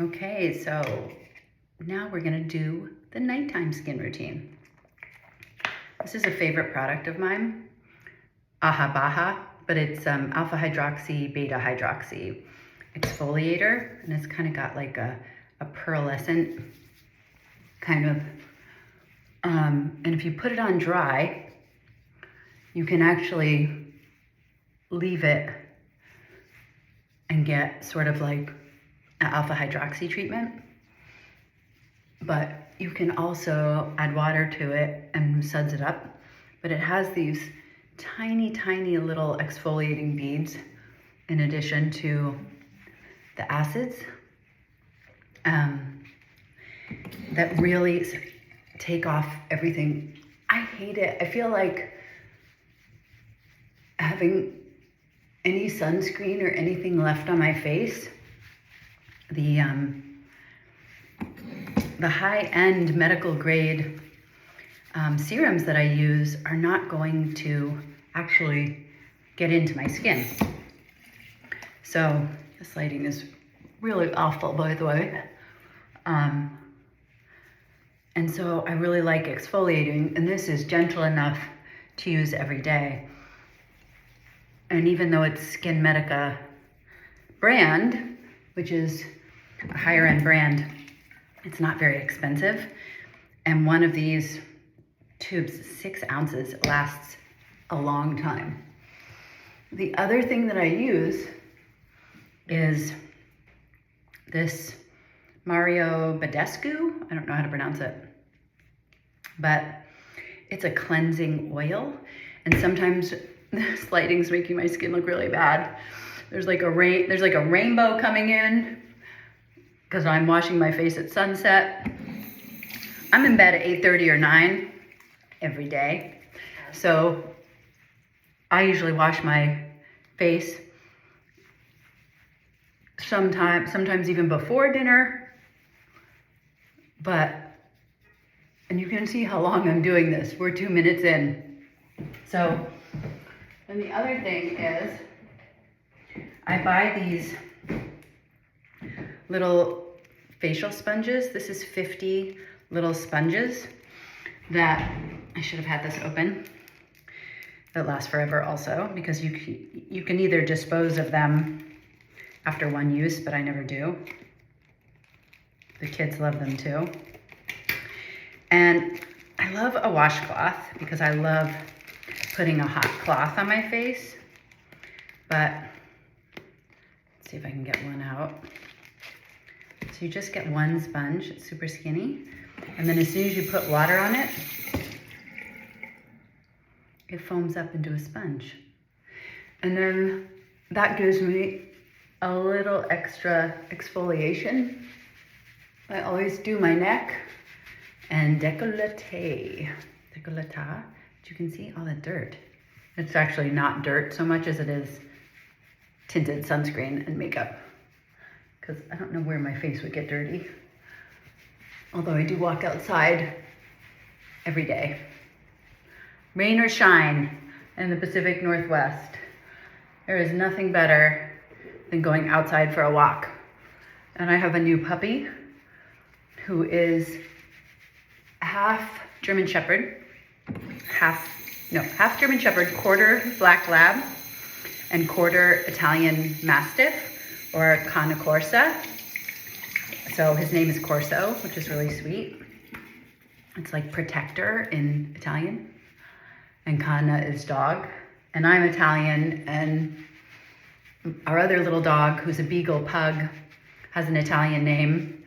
Okay, so now we're gonna do the nighttime skin routine. This is a favorite product of mine, Aha Baha, but it's alpha hydroxy, beta hydroxy exfoliator, and it's kind of got like a pearlescent kind of, and if you put it on dry, you can actually leave it and get sort of like an alpha hydroxy treatment. But you can also add water to it and suds it up. But it has these tiny, tiny little exfoliating beads in addition to the acids that really take off everything. I hate it. I feel like having any sunscreen or anything left on my face, the high-end medical grade serums that I use are not going to actually get into my skin. So this lighting is really awful, by the way. And so I really like exfoliating, and this is gentle enough to use every day. And even though it's Skin Medica brand, which is a higher end brand, it's not very expensive. And one of these tubes, 6 ounces, lasts a long time. The other thing that I use is this Mario Badescu. I don't know how to pronounce it, but it's a cleansing oil. And sometimes this lighting's making my skin look really bad. There's like a rainbow coming in because I'm washing my face at sunset. I'm in bed at 8:30 or 9 every day. So I usually wash my face sometimes even before dinner. And you can see how long I'm doing this. We're 2 minutes in. So, and the other thing is, I buy these little facial sponges. This is 50 little sponges that, I should have had this open, that last forever also, because you can either dispose of them after one use, but I never do. The kids love them too. And I love a washcloth because I love putting a hot cloth on my face. But let's see if I can get one out. So you just get one sponge, it's super skinny. And then as soon as you put water on it, it foams up into a sponge. And then that gives me a little extra exfoliation. I always do my neck and décolleté, but you can see all the dirt. It's actually not dirt so much as it is tinted sunscreen and makeup, because I don't know where my face would get dirty. Although I do walk outside every day. Rain or shine in the Pacific Northwest, there is nothing better than going outside for a walk. And I have a new puppy who is half German Shepherd, half German Shepherd, quarter Black Lab, and quarter Italian Mastiff, or Cane Corsa. So his name is Corso, which is really sweet. It's like protector in Italian, and Cane is dog. And I'm Italian, and our other little dog, who's a beagle pug, has an Italian name,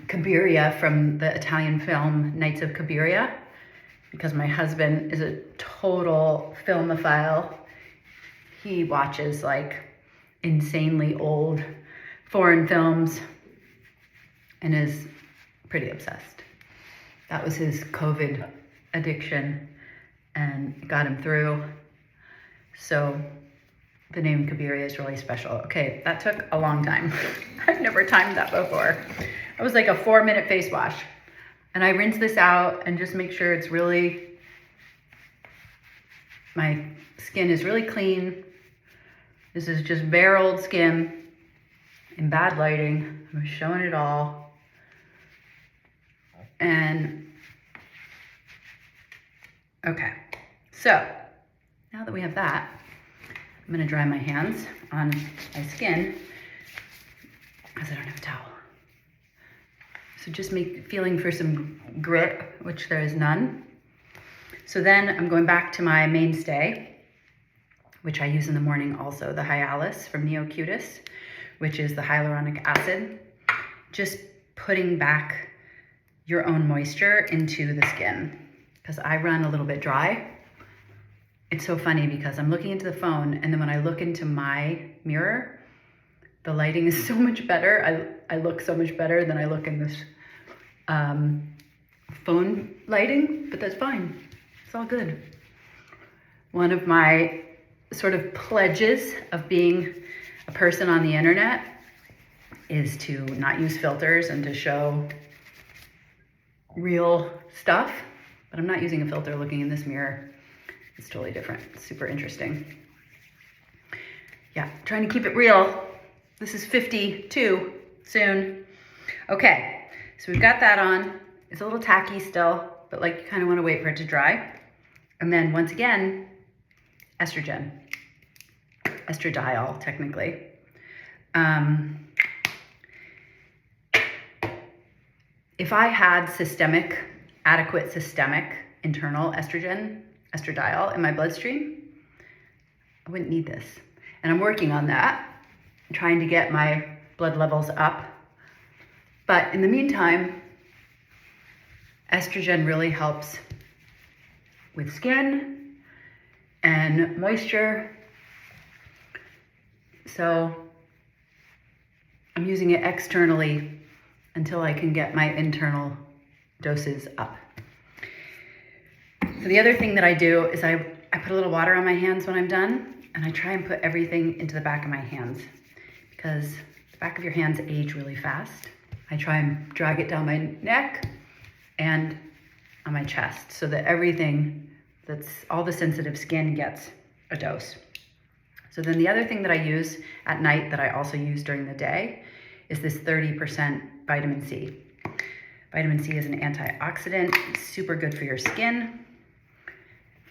Cabiria, from the Italian film Nights of Cabiria, because my husband is a total filmophile. He watches like insanely old foreign films and is pretty obsessed. That was his COVID addiction and got him through. So the name Cabiria is really special. Okay, that took a long time. I've never timed that before. It was like a 4-minute face wash. And I rinse this out and just make sure it's really, my skin is really clean. This is just bare old skin. in bad lighting. I was showing it all. And okay, so now that we have that, I'm gonna dry my hands on my skin because I don't have a towel. So just feeling for some grit, which there is none. So then I'm going back to my mainstay, which I use in the morning also, the Hyalis from Neocutis, which is the hyaluronic acid. Just putting back your own moisture into the skin, because I run a little bit dry. It's so funny because I'm looking into the phone, and then when I look into my mirror, the lighting is so much better. I look so much better than I look in this phone lighting, but that's fine. It's all good. One of my sort of pledges of being a person on the internet is to not use filters and to show real stuff, but I'm not using a filter looking in this mirror. It's totally different. It's super interesting. Yeah, trying to keep it real. This is 52 soon. Okay, so we've got that on. It's a little tacky still, but like you kind of want to wait for it to dry. And then once again, estrogen. Estradiol, technically. If I had adequate systemic internal estradiol in my bloodstream, I wouldn't need this. And I'm working on that. Trying to get my blood levels up. But in the meantime, estrogen really helps with skin and moisture. So I'm using it externally until I can get my internal doses up. So the other thing that I do is I put a little water on my hands when I'm done, and I try and put everything into the back of my hands, because the back of your hands age really fast. I try and drag it down my neck and on my chest so that everything all the sensitive skin gets a dose. So then the other thing that I use at night that I also use during the day is this 30% vitamin C. Vitamin C is an antioxidant, it's super good for your skin,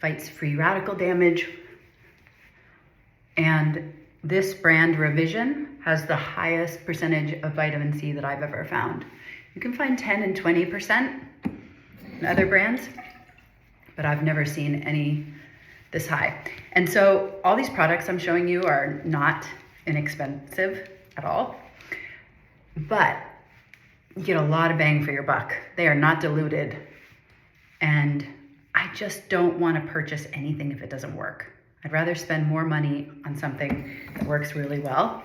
fights free radical damage, and this brand Revision has the highest percentage of vitamin C that I've ever found. You can find 10 and 20% in other brands, but I've never seen any this high. And so all these products I'm showing you are not inexpensive at all, but you get a lot of bang for your buck. They are not diluted, and I just don't want to purchase anything if it doesn't work. I'd rather spend more money on something that works really well.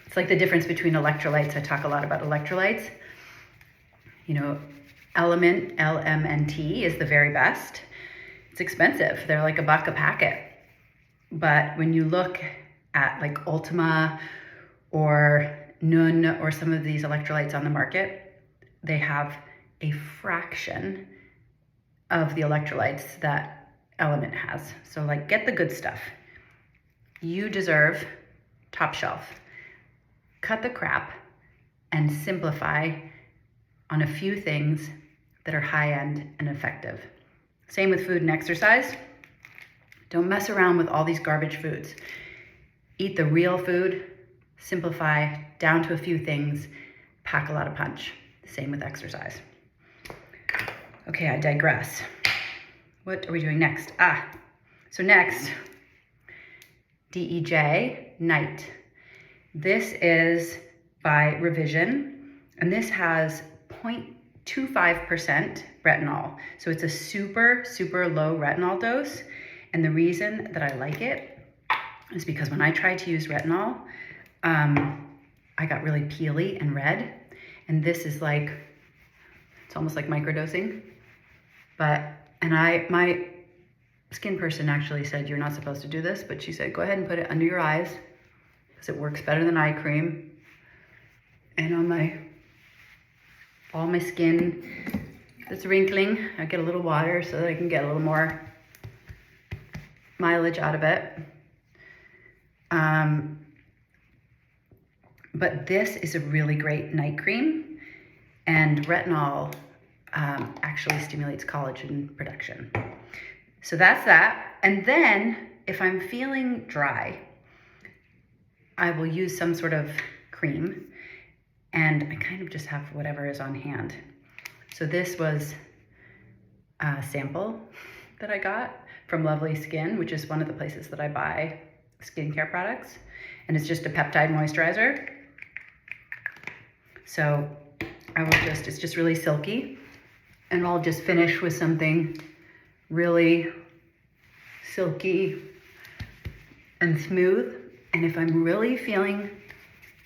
It's like the difference between electrolytes. I talk a lot about electrolytes. You know, Element, LMNT, is the very best. It's expensive. They're like $1 a packet. But when you look at like Ultima or Nun or some of these electrolytes on the market, they have a fraction of the electrolytes that Element has. So like, get the good stuff. You deserve top shelf. Cut the crap and simplify on a few things that are high end and effective. Same with food and exercise. Don't mess around with all these garbage foods. Eat the real food, simplify down to a few things, pack a lot of punch. Same with exercise. Okay, I digress. What are we doing next? So next, DEJ Night. This is by Revision, and this has 0.25% retinol. So it's a super, super low retinol dose. And the reason that I like it is because when I tried to use retinol, I got really peely and red. And this is like, it's almost like microdosing. My skin person actually said, you're not supposed to do this, but she said, go ahead and put it under your eyes because it works better than eye cream. And on all my skin that's wrinkling, I get a little water so that I can get a little more mileage out of it. but this is a really great night cream, and retinol actually stimulates collagen production. So that's that. And then if I'm feeling dry, I will use some sort of cream, and I kind of just have whatever is on hand. So this was a sample that I got from Lovely Skin, which is one of the places that I buy skincare products. And it's just a peptide moisturizer. So I will just, it's just really silky. And I'll just finish with something really silky and smooth. And if I'm really feeling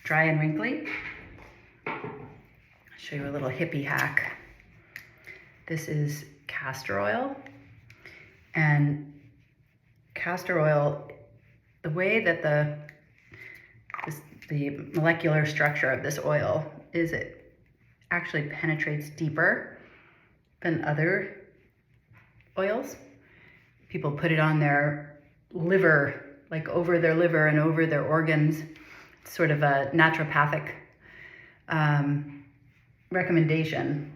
dry and wrinkly, I'll show you a little hippie hack. This is castor oil. And castor oil, the way that the molecular structure of this oil is, it actually penetrates deeper than other oils. People put it on their liver, like over their liver and over their organs. It's sort of a naturopathic recommendation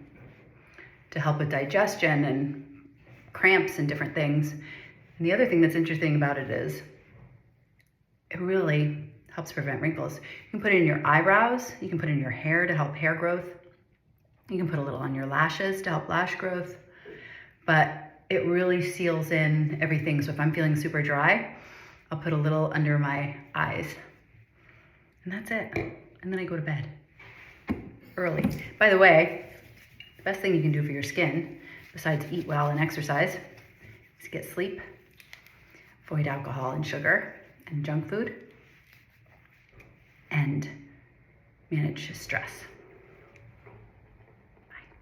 to help with digestion and cramps and different things. And the other thing that's interesting about it is it really helps prevent wrinkles. You can put it in your eyebrows, you can put it in your hair to help hair growth, you can put a little on your lashes to help lash growth, but it really seals in everything. So if I'm feeling super dry, I'll put a little under my eyes, and that's it. And then I go to bed early. By the way, the best thing you can do for your skin, besides eat well and exercise, is get sleep, avoid alcohol and sugar and junk food, and manage stress.